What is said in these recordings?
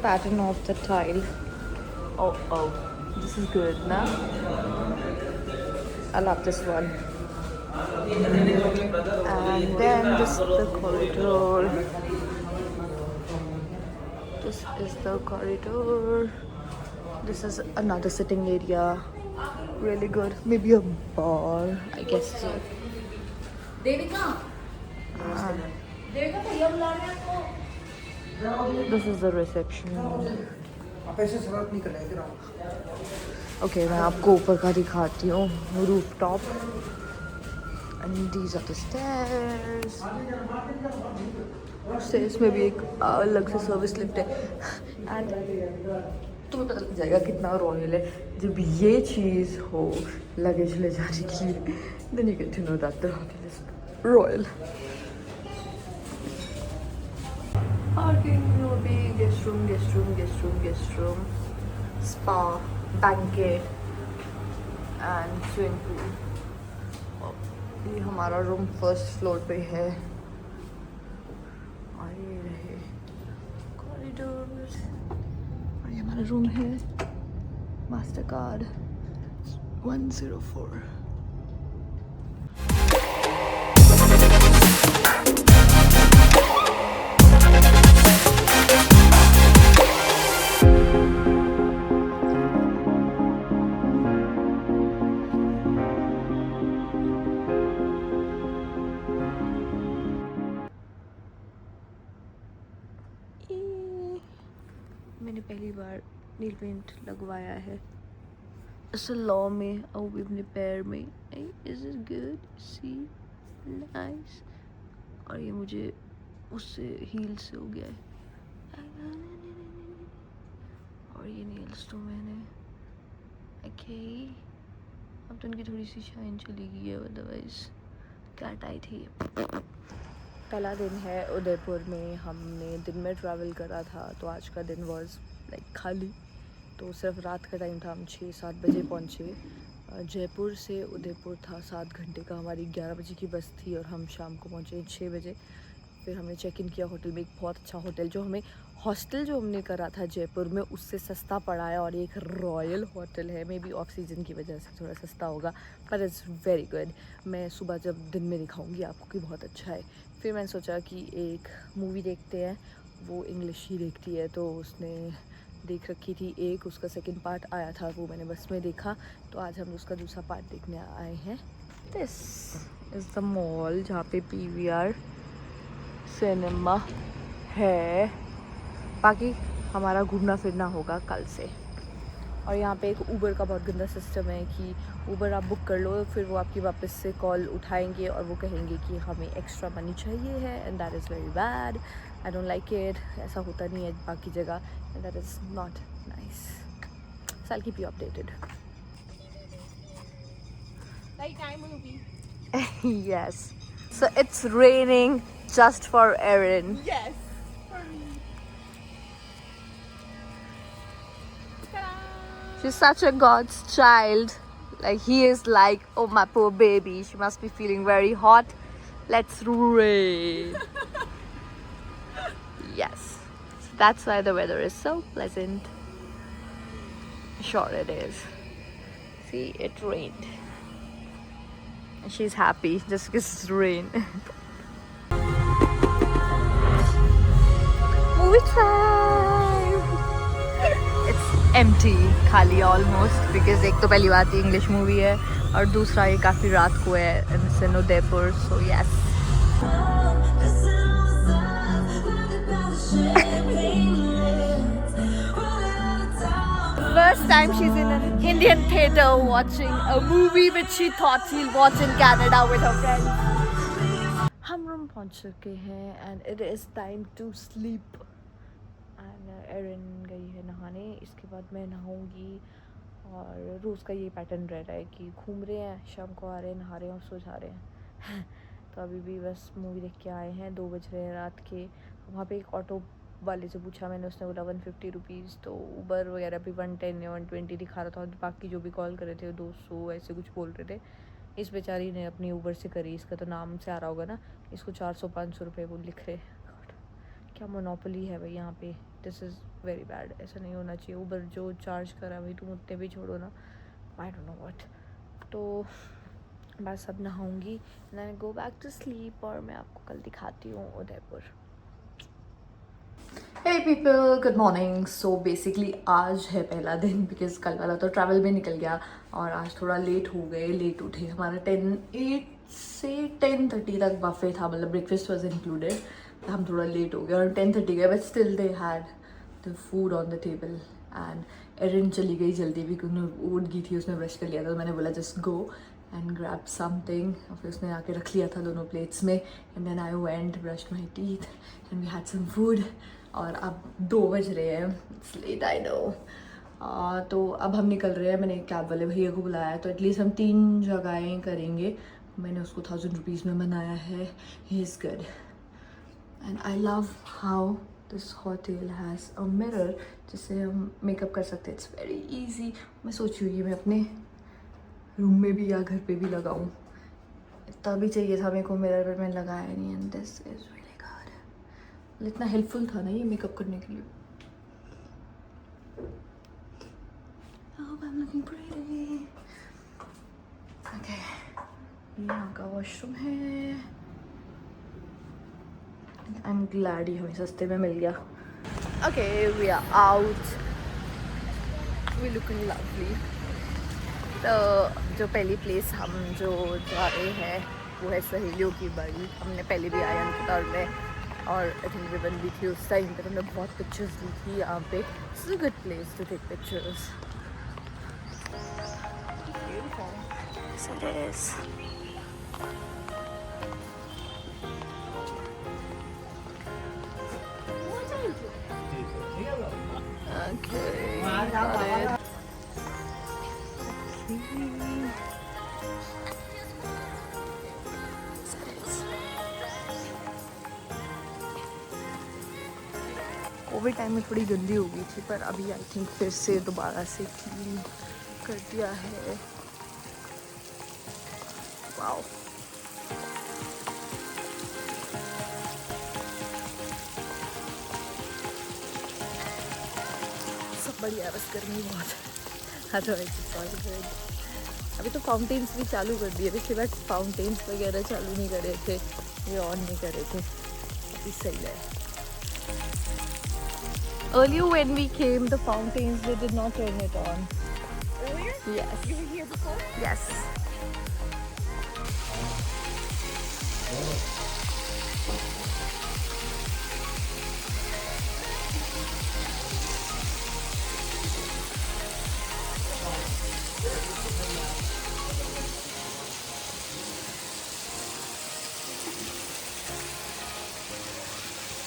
pattern of the tile. Oh, this is good, na? I love this one. And then this is the corridor. This is the corridor. This is another sitting area. Really good. Maybe a bar, I guess so. This is the reception. Okay, मैं आपको ऊपर का दिखाती हूँ. Rooftop. And these are the stairs. Stairs में भी एक अलग से सर्विस लिफ्ट है. And तुम्हें पता लग जाएगा कितना रॉयल है जब ये चीज़ हो लगेज ले जाने के लिए. Then you get to know that the hotel is royal. Parking will be guest room, spa, banquet and swimming pool. ये हमारा रूम फर्स्ट फ्लोर पे है. और ये रहे कॉरिडोर्स. और ये हमारा रूम है. Master card 104. मैंने पहली बार नील पेंट लगवाया है सलॉ में और भी अपने पैर में. Is it good? See nice. और ये मुझे उससे हील से हो गया है. और ये नेल्स तो मैंने ओके. अब तो उनकी थोड़ी सी शाइन चली गई है. अदरवाइज क्या टाइट है. पहला दिन है उदयपुर में. हमने दिन में ट्रैवल करा था तो आज का दिन वाज लाइक खाली. तो सिर्फ रात का टाइम था. हम 6-7 बजे पहुँचे. जयपुर से उदयपुर था 7 घंटे का. हमारी 11 बजे की बस थी और हम शाम को पहुँचे 6 बजे. फिर हमने चेक इन किया होटल में. एक बहुत अच्छा होटल जो हमें हॉस्टल जो हमने करा था जयपुर में उससे सस्ता पड़ा है. और एक रॉयल होटल है. मे बी ऑफ सीज़न की वजह से थोड़ा सस्ता होगा पर इट्स वेरी गुड. मैं सुबह जब दिन में दिखाऊंगी आपको कि बहुत अच्छा है. फिर मैंने सोचा कि एक मूवी देखते हैं. वो इंग्लिश ही देखती है तो उसने देख रखी थी एक. उसका सेकंड पार्ट आया था वो मैंने बस में देखा. तो आज हम उसका दूसरा पार्ट देखने आए हैं. दिस इज़ द मॉल जहाँ पे PVR सिनेमा है. बाकी हमारा घूमना फिरना होगा कल से. और यहाँ पे एक ऊबर का बहुत गंदा सिस्टम है कि ऊबर आप बुक कर लो फिर वो आपकी वापस से कॉल उठाएंगे और वो कहेंगे कि हमें एक्स्ट्रा मनी चाहिए है. And that is very bad. I don't like it. ऐसा होता नहीं है बाकी जगह. And that is not nice. So I keep you updated. Yes. So it's raining just for Erin. Yes, for me. Ta-da! She's such a God's child. Like he is like, oh my poor baby. She must be feeling very hot. Let's rain. Yes. That's why the weather is so pleasant. Sure it is. See, it rained. And she's happy just because it's rain. Movie time! It's empty, खाली almost because एक तो पहली बात ही English movie है और दूसरा ये काफ़ी रात को है and it's in Udaipur, so yes. First time she's in an Indian theatre watching a movie which she thought she'll watch in Canada with her friends. हम रूम पहुंच चुके हैं and it is time to sleep. And Erin गई है नहाने. इसके बाद मैं नहाऊंगी. और रोज़ का ये पैटर्न रह रहा है कि घूम रहे हैं शाम को आ रहे हैं नहा रहे हैं और सो जा रहे हैं. तो अभी भी बस मूवी देख के आए हैं. 2 बज रहे हैं रात के. वहाँ पे एक ऑटो वाले से पूछा मैंने. उसने बोला 150 रुपीज़. तो ऊबर वगैरह भी 110 या 120 दिखा रहा था. और बाकी जो भी कॉल कर रहे थे 200 ऐसे कुछ बोल रहे थे. इस बेचारी ने अपनी ऊबर से करी. इसका तो नाम से आ रहा होगा ना. इसको 400-500 रुपये वो लिख रहे. क्या मोनोपोली है भाई यहाँ पे. This is very bad. ऐसा नहीं होना चाहिए. ऊबर जो चार्ज करा भाई तुम उतने भी छोड़ो ना. I don't know what. तो बस अब नहाऊंगी and go back to sleep और मैं आपको कल दिखाती हूँ Udaipur. Hey people, good morning. So basically आज है पहला दिन बिकॉज कल वाला तो ट्रैवल में निकल गया और आज थोड़ा लेट हो गए. लेट उठे. हमारा 8 से 10:30 तक बफे था, मतलब ब्रेकफास्ट वॉज इंक्लूडेड. हम थोड़ा लेट हो गए और 10:30 गए but still they had the food on the table. And Erin चली गई जल्दी भी क्योंकि उठ गई थी, उसने ब्रश कर लिया था. तो मैंने बोला just go and grab something. और फिर उसने आके रख लिया था दोनों प्लेट्स में. And then I went, brushed my teeth and we had some food. और अब 2 बज रहे हैं. It's late I know. तो अब हम निकल रहे हैं. मैंने कैब वाले भैया को बुलाया है तो एटलीस्ट हम 3 जगहें करेंगे. मैंने उसको 1000 रुपीज़ में बनाया है. He is good and I love how this hotel has a mirror जिससे हम मेकअप कर सकते हैं. It's very easy. मैं सोच रही हूँ मैं अपने रूम में भी या घर पे भी लगाऊँ. इतना भी चाहिए था मेरे को मिरर, पर मैं लगाया नहीं. And this is really good. इतना हेल्पफुल था ना ये मेकअप करने के लिए. Oh, I'm looking pretty. Okay. यहाँ का वॉशरूम है. I'm glad ये हमें सस्ते में मिल गया. Okay, we are out. We looking lovely. तो जो पहली प्लेस हम जो जा रहे हैं वो है सहेलियों की बाड़ी. हमने पहले भी आया अंकिता में और आई थिंक रिबन भी थी उस टाइम पर. हमने बहुत पिक्चर्स ली थी यहाँ पे. It's a good place to take pictures. Yes, it is. Okay. Got it. Covid time में थोड़ी गंदी हो गई थी पर अभी आई थिंक फिर से दोबारा से क्लीन कर दिया है. वाओ. सब बढ़िया, बस गर्मी बहुत है. अदरवाइज अभी तो फाउंटेन्स भी चालू कर दिए. पिछली बार फाउंटेन्स वगैरह चालू नहीं कर रहे थे, ये ऑन नहीं कर रहे थे. अभी सही है. Earlier when we came, the fountains, they did not turn it on. Earlier? Yes. You were here before? Yes.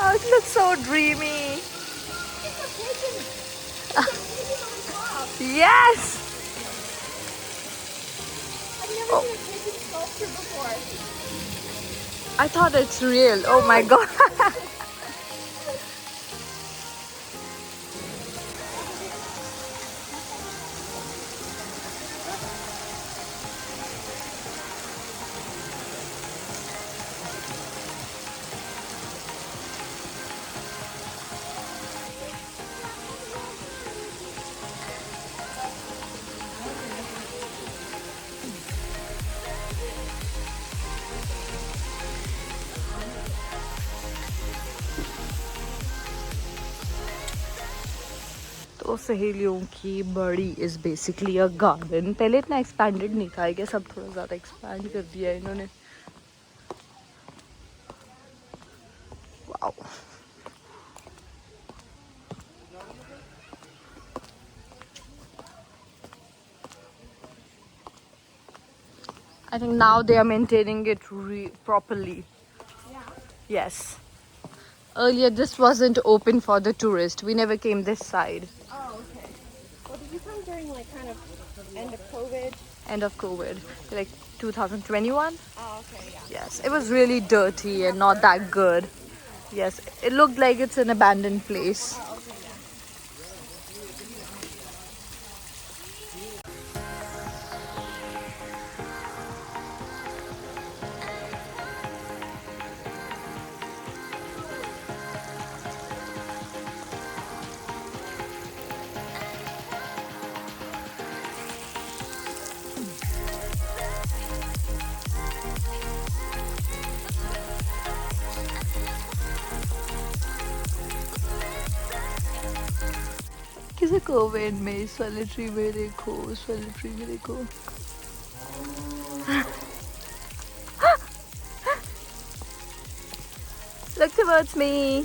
Oh, it looks so dreamy. Yes. I've never seen a pigeon sculpture before. I thought it's real. Oh my god. तो सहेलियों की बड़ी is basically a garden. पहले इतना expanded नहीं था. I guess अब थोड़ा ज़्यादा एक्सपैंड कर दिया है इन्होंने. Wow. I think now they are maintaining it properly. Yeah. Yes. Earlier this wasn't open for the tourist. We never came this side. Oh, okay. Well, did you come during like kind of end of COVID? End of COVID, like 2021. Oh, okay, yeah. Yes, it was really dirty and not that good. Yes, it looked like it's an abandoned place. Oh, okay, yeah. जैसे Covid में इस वाले tree में देखो, उस वाले tree में देखो। Look towards me.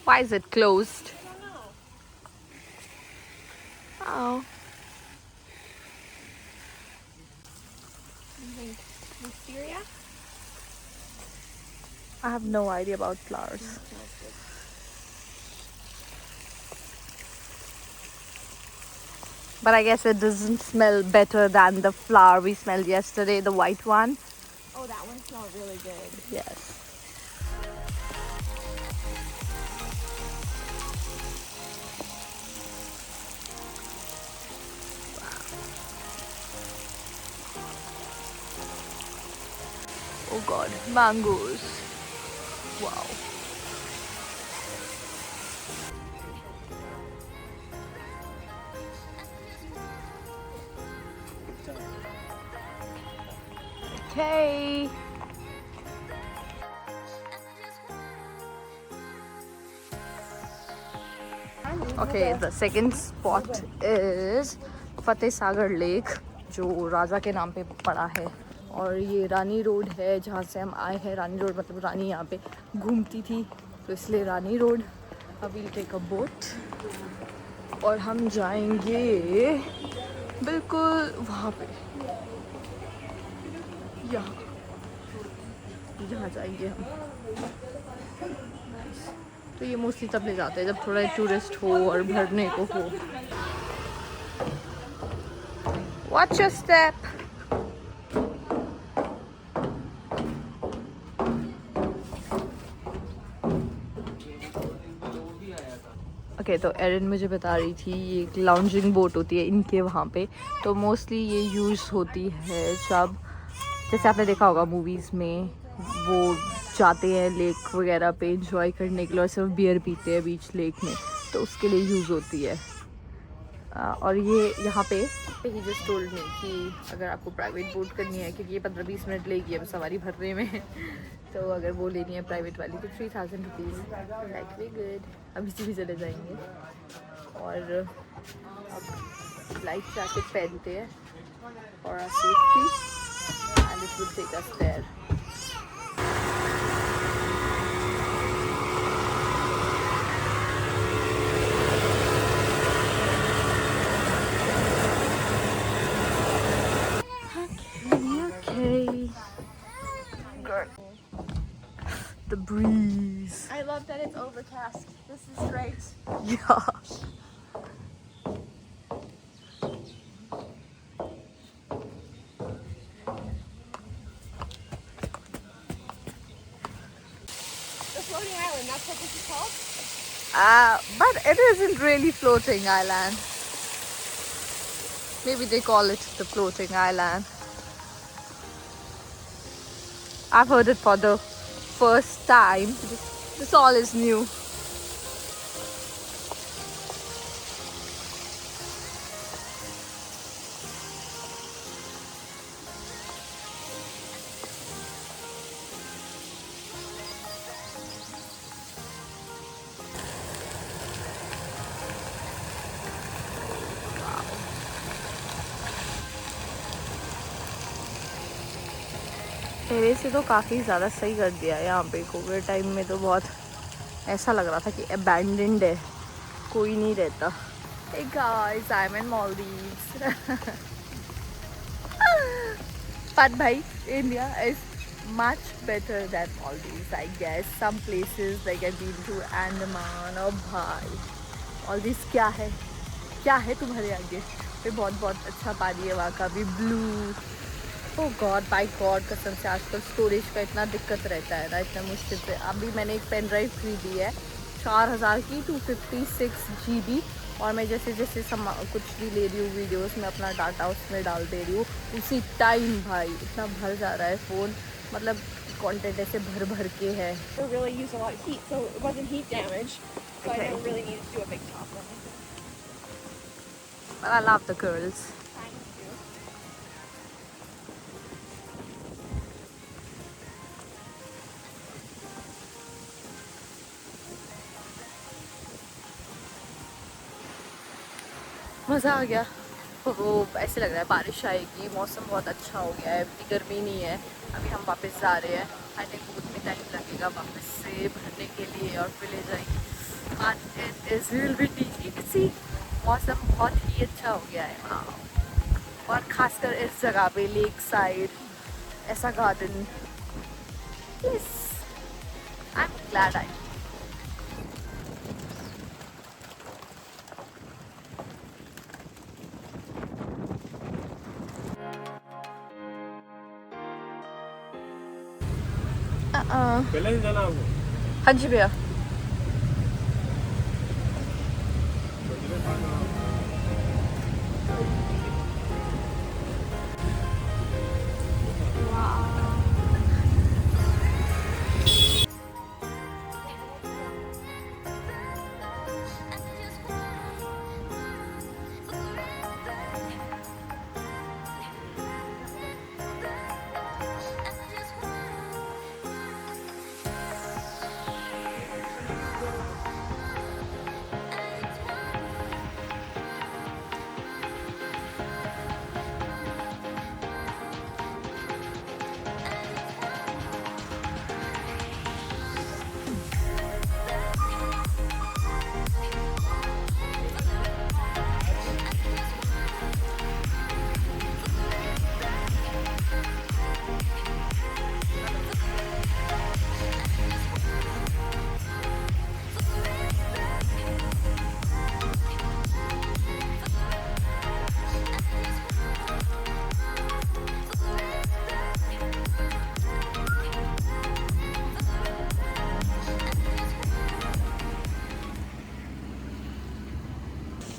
Why is it closed? Oh. Wisteria? I have no idea about flowers. But I guess it doesn't smell better than the flower we smelled yesterday, the white one. Oh, that one smelled really good. Yes. Oh God, mangoes. Wow. Okay. Okay, the second spot is Fateh Sagar lake, जो राजा के नाम पे पड़ा है। और ये रानी road है जहाँ से हम आए हैं। रानी रोड मतलब रानी यहाँ पे घूमती थी, तो इसलिए रानी रोड। अभी टेक अ बोट और हम जाएंगे बिल्कुल वहाँ पे, यहाँ जाएंगे हम। तो ये मोस्टली तब ले जाते हैं जब थोड़ा टूरिस्ट हो और भरने को हो। Watch your step. ओके, तो एरिन मुझे बता रही थी ये एक लाउंजिंग बोट होती है इनके वहाँ पे। तो मोस्टली ये यूज़ होती है जब, जैसे आपने देखा होगा मूवीज़ में, वो जाते हैं लेक वगैरह पे एंजॉय करने के लिए और सिर्फ बियर पीते हैं बीच लेक में, तो उसके लिए यूज़ होती है। और ये यहाँ पे ही जस्ट टोल्ड मी कि अगर आपको प्राइवेट बोट करनी है, क्योंकि ये 15-20 मिनट लेगी अब सवारी भरने में, तो अगर वो लेनी है प्राइवेट वाली तो 3000 रुपीज़। लाइक वे गुड, अब इसी भी चले जाएंगे। और अब लाइफ जैकेट पहनते हैं और safety, and it will take us there. The breeze. I love that it's overcast. This is great. Yeah. The floating island, that's what this is called? But it isn't really floating island. Maybe they call it the floating island. I've heard it for the first time. This all is new. पहले से तो काफ़ी ज़्यादा सही कर दिया है यहाँ पे। कोविड टाइम में तो बहुत ऐसा लग रहा था कि अबैंडन्ड है, कोई नहीं रहता। Hey guys, I'm in Maldives. But bhai, India is much better than Maldives, I guess. Some places like I've been to Andaman और भाई Maldives क्या है तुम्हारे आगे? पे बहुत अच्छा पानी है वहाँ का भी, ब्लू। ओह गॉड, बाय गॉड, कसम से आजकल स्टोरेज का इतना दिक्कत रहता है ना, इतना मुश्किल से। अभी मैंने एक पेन ड्राइव खरीदी है 4000 की, 256 GB, और मैं जैसे जैसे कुछ भी ले रही हूँ वीडियोस में अपना डाटा उसमें डाल दे रही हूँ, उसी टाइम भाई इतना भर जा रहा है फ़ोन, मतलब कंटेंट ऐसे भर भर के है। So it really used a lot of heat, so it wasn't heat damage. So I didn't really need to do a big top on it. But I love the curls. Thank you. मज़ा आ गया। वो ऐसे लग रहा है बारिश आएगी, मौसम बहुत अच्छा हो गया है, इतनी गर्मी नहीं है। अभी हम वापस जा रहे हैं, आई थिंक बहुत भी टाइम लगेगा वापस से भरने के लिए और फिर ले जाएंगे। बट इट इज़ रियल बिटी, मौसम बहुत ही अच्छा हो गया है वहाँ, और ख़ासकर इस जगह पे लेक साइड ऐसा garden. Yes, I am glad I. पहले ही जाना आपको? हाँ जी भैया।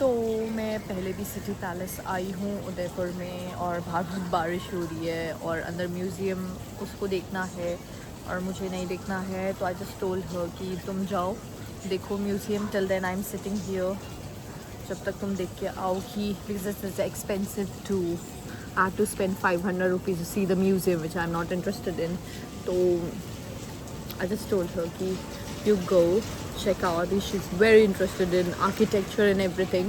तो मैं पहले भी सिटी पैलेस आई हूँ उदयपुर में, और बाहर बहुत बारिश हो रही है और अंदर म्यूज़ियम उसको देखना है और मुझे नहीं देखना है, तो आई जस्ट टोल्ड हर कि तुम जाओ देखो museum, till then I am sitting here, जब तक तुम देख के आओगी, because it is expensive too, I have to spend 500 rupees to see the museum which I am not interested in. तो I just told her कि you go check out. She's very interested in architecture and everything,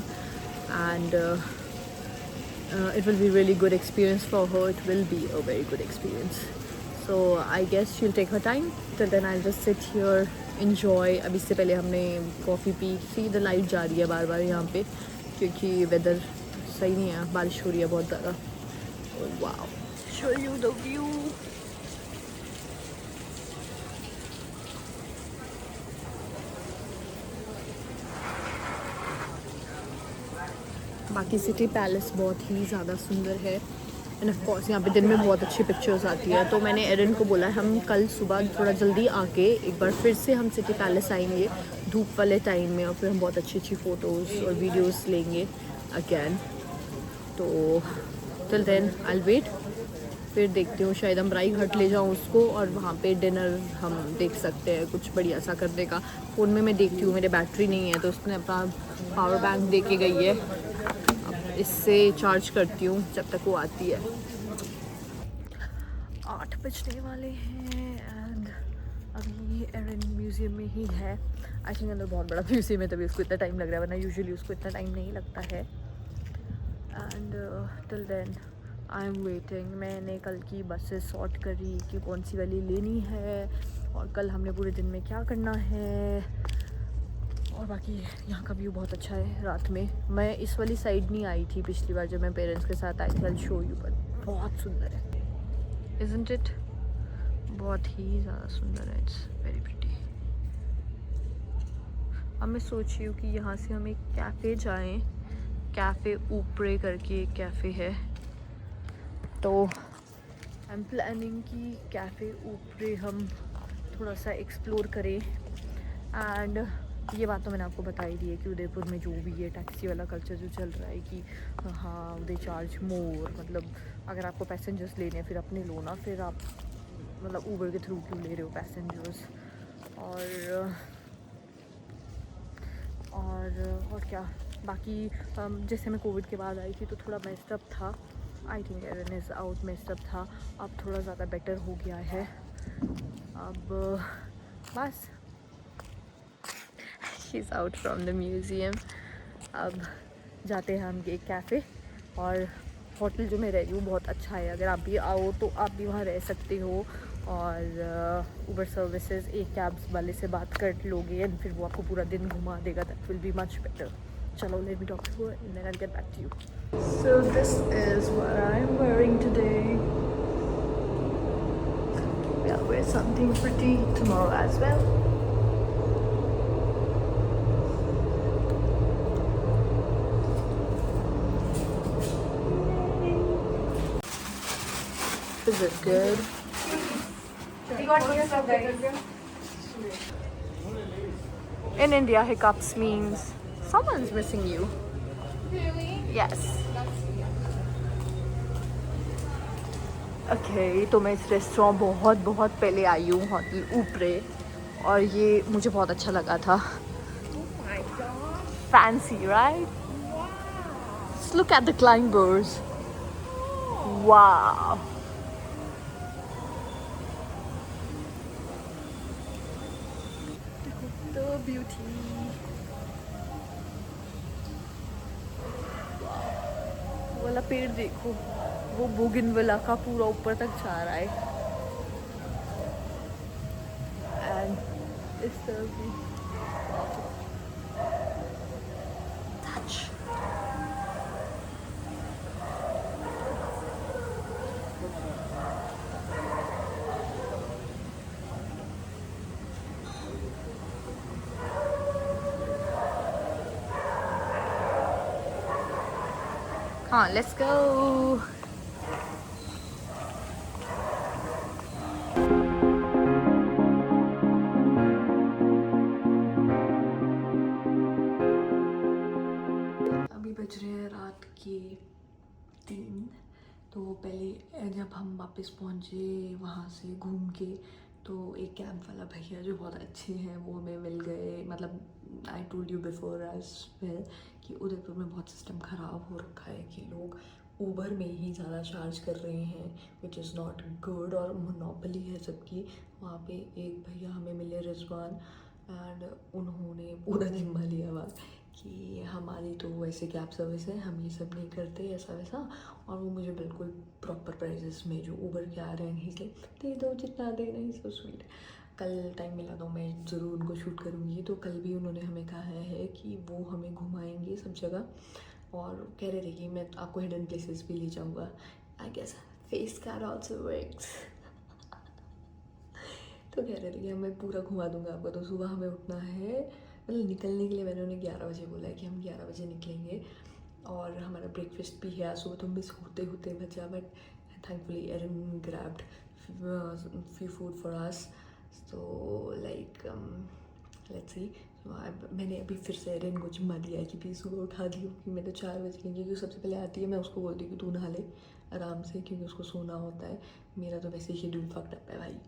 and it will be really good experience for her. It will be a very good experience. So I guess she'll take her time. Till then I'll just sit here, enjoy. अब इससे पहले हमने coffee P. See the light जा रही है बार बार यहाँ पे क्योंकि वेदर सही नहीं है, बारिश हो रही है बहुत ज़्यादा। Wow, show you the view. बाकी सिटी पैलेस बहुत ही ज़्यादा सुंदर है, एंड ऑफ कोर्स यहाँ पे दिन में बहुत अच्छी पिक्चर्स आती है। तो मैंने एरन को बोला हम कल सुबह थोड़ा जल्दी आके एक बार फिर से हम सिटी पैलेस आएंगे धूप वाले टाइम में, और फिर हम बहुत अच्छी अच्छी फ़ोटोज़ और वीडियोस लेंगे अगैन। तो till then I will wait, फिर देखती हूँ शायद अमराई घाट ले जाऊँ उसको और वहाँ पे डिनर हम देख सकते हैं कुछ बढ़िया सा करने का। फ़ोन में मैं देखती हूँ, मेरे बैटरी नहीं है तो उसने अपना पावर बैंक दे के गई है, अब इससे चार्ज करती हूँ जब तक वो आती है। 8 बजने वाले हैं एंड अभी एरन म्यूज़ियम में ही है। आई थिंक अंदर बहुत बड़ा म्यूज़ियम है तभी उसको इतना टाइम लग रहा है, वरना यूजुअली उसको इतना टाइम नहीं लगता है। And till then I am waiting. मैंने कल की बसेस सॉर्ट करी कि कौन सी वाली लेनी है और कल हमने पूरे दिन में क्या करना है, और बाकी यहाँ का व्यू बहुत अच्छा है रात में। मैं इस वाली साइड नहीं आई थी पिछली बार जब मैं पेरेंट्स के साथ आई थी, आई शो यू, पर बहुत सुंदर है, इज़न्ट इट? बहुत ही ज़्यादा सुंदर है, इट्स वेरी प्रिटी। अब मैं सोच रही हूँ कि यहाँ से हम एक कैफ़े जाएं, कैफ़े ऊपरे करके एक कैफ़े है, तो आई एम प्लानिंग कि कैफ़े ऊपरे हम थोड़ा सा एक्सप्लोर करें। एंड ये बात तो मैंने आपको बताई दी है कि उदयपुर में जो भी ये टैक्सी वाला कल्चर जो चल रहा है कि हाँ दे चार्ज मोर, मतलब अगर आपको पैसेंजर्स लेने हैं फिर अपने लो ना, फिर आप मतलब ऊबर के थ्रू क्यों ले रहे हो पैसेंजर्स। और क्या बाकी जैसे मैं कोविड के बाद आई थी तो थोड़ा मेस्टअप था, I think Erin is out, messed up था, अब थोड़ा ज़्यादा बेटर हो गया है। अब बस she is out from the museum. अब जाते हैं हम एक कैफ़े, और होटल जो मैं रह रही हूँ बहुत अच्छा है, अगर आप भी आओ तो आप भी वहाँ रह सकते हो। और उबर सर्विसेज एक कैब्स वाले से बात कर लोगे एंड फिर वो आपको पूरा दिन घुमा देगा, that will be much better. चलो let me talk to her and then I will get back to you. So this is what I am wearing today. I'll wear something pretty tomorrow as well. Is it good? In India, hiccups means someone's missing you. Really? Yes. Okay, तो मैं इस restaurant बहुत बहुत पहले आई हूँ, hotel ऊपरे, और ये मुझे बहुत अच्छा लगा था। Oh my god. Fancy, right? Wow. Just look at the climbers. Wow. The beauty. वो वाला पेड़ देखो, वो बोगिनविला का पूरा ऊपर तक जा रहा है। एंड इस तरफ भी touch. हाँ, let's go. अभी बज रहे हैं रात के 3। तो पहले जब हम वापस पहुँचे वहाँ से घूम के, तो एक कैब वाला भैया जो बहुत अच्छे हैं वो हमें मिल गए। मतलब I told you before as well कि उदयपुर में बहुत सिस्टम ख़राब हो रखा है कि लोग ऊबर में ही ज़्यादा चार्ज कर रहे हैं, विच इज़ नॉट गुड, और मोनोपोली है सबकी। वहाँ पे एक भैया हमें मिले, रिजवान, एंड उन्होंने पूरा जिम्मा लिया हुआ कि हमारी तो वैसे कैब सर्विस है, हम ये सब नहीं करते ऐसा वैसा। और वो मुझे बिल्कुल प्रॉपर प्राइजेस में जो ऊबर के आ रहे हैं इसलिए दे दो जितना देना ही, सो स्वीट। कल टाइम मिला तो मैं ज़रूर उनको शूट करूँगी। तो कल भी उन्होंने हमें कहा है कि वो हमें घुमाएंगे सब जगह, और कह रहे थे कि मैं आपको हिडन प्लेसेस भी ले जाऊँगा। I guess face card also works. तो कह रहे थे कि हमें पूरा घुमा दूँगा आपको। तो सुबह हमें उठना है, मतलब निकलने के लिए मैंने उन्हें 11 बजे बोला है कि हम 11 बजे निकलेंगे, और हमारा ब्रेकफास्ट भी है आज सुबह, तो मिस होते होते बचा, but thankfully Erin grabbed few food for us. तो लाइक लेट्स सी। मैंने अभी फिर से एरन को जिम्मा दिया है कि प्लीज़ सुबह उठा दियो, कि मैं तो 4 बजे क्योंकि सबसे पहले आती है, मैं उसको बोलती हूँ कि तू नहा ले आराम से, क्योंकि उसको सोना होता है। मेरा तो वैसे ही शेड्यूल फक्ड अप है भाई।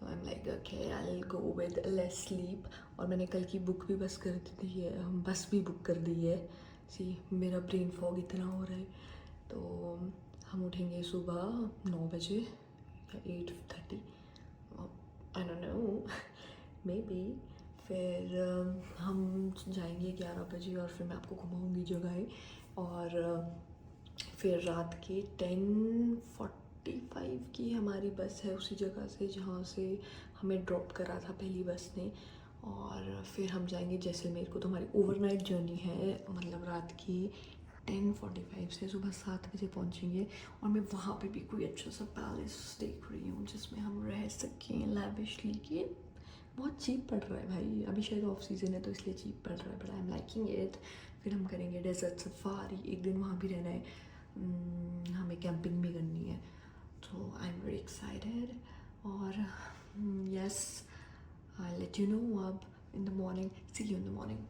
I am like okay I will go with less sleep. और मैंने कल की बुक भी बस कर दी है, बस भी बुक कर दी है। सी मेरा ब्रेन फॉग इतना हो रहा है। तो हम उठेंगे सुबह 9 बजे या 8:30, आई डोंट नो, मे बी। फिर हम जाएंगे 11 बजे, और फिर मैं आपको घुमाऊँगी जगह। और फिर रात के 10:45 की हमारी बस है उसी जगह से जहाँ से हमें ड्रॉप करा था पहली बस ने। और फिर हम जाएंगे जैसलमेर को। तो हमारी ओवरनाइट जर्नी है, मतलब रात की 10:45 से सुबह 7 बजे पहुँचेंगे। और मैं वहाँ पे भी कोई अच्छा सा पैलेस देख रही हूँ जिसमें हम रह सकें लैविशली, कि बहुत चीप पड़ रहा है भाई। अभी शायद ऑफ सीज़न है तो इसलिए चीप पड़ रहा है, but I am liking it. फिर हम करेंगे डेजर्ट सफारी, एक दिन वहाँ भी रहना है, हमें कैंपिंग भी करनी है। तो आई एम वेरी एक्साइटेड। और yes I let you know अब in the morning. See you in the morning.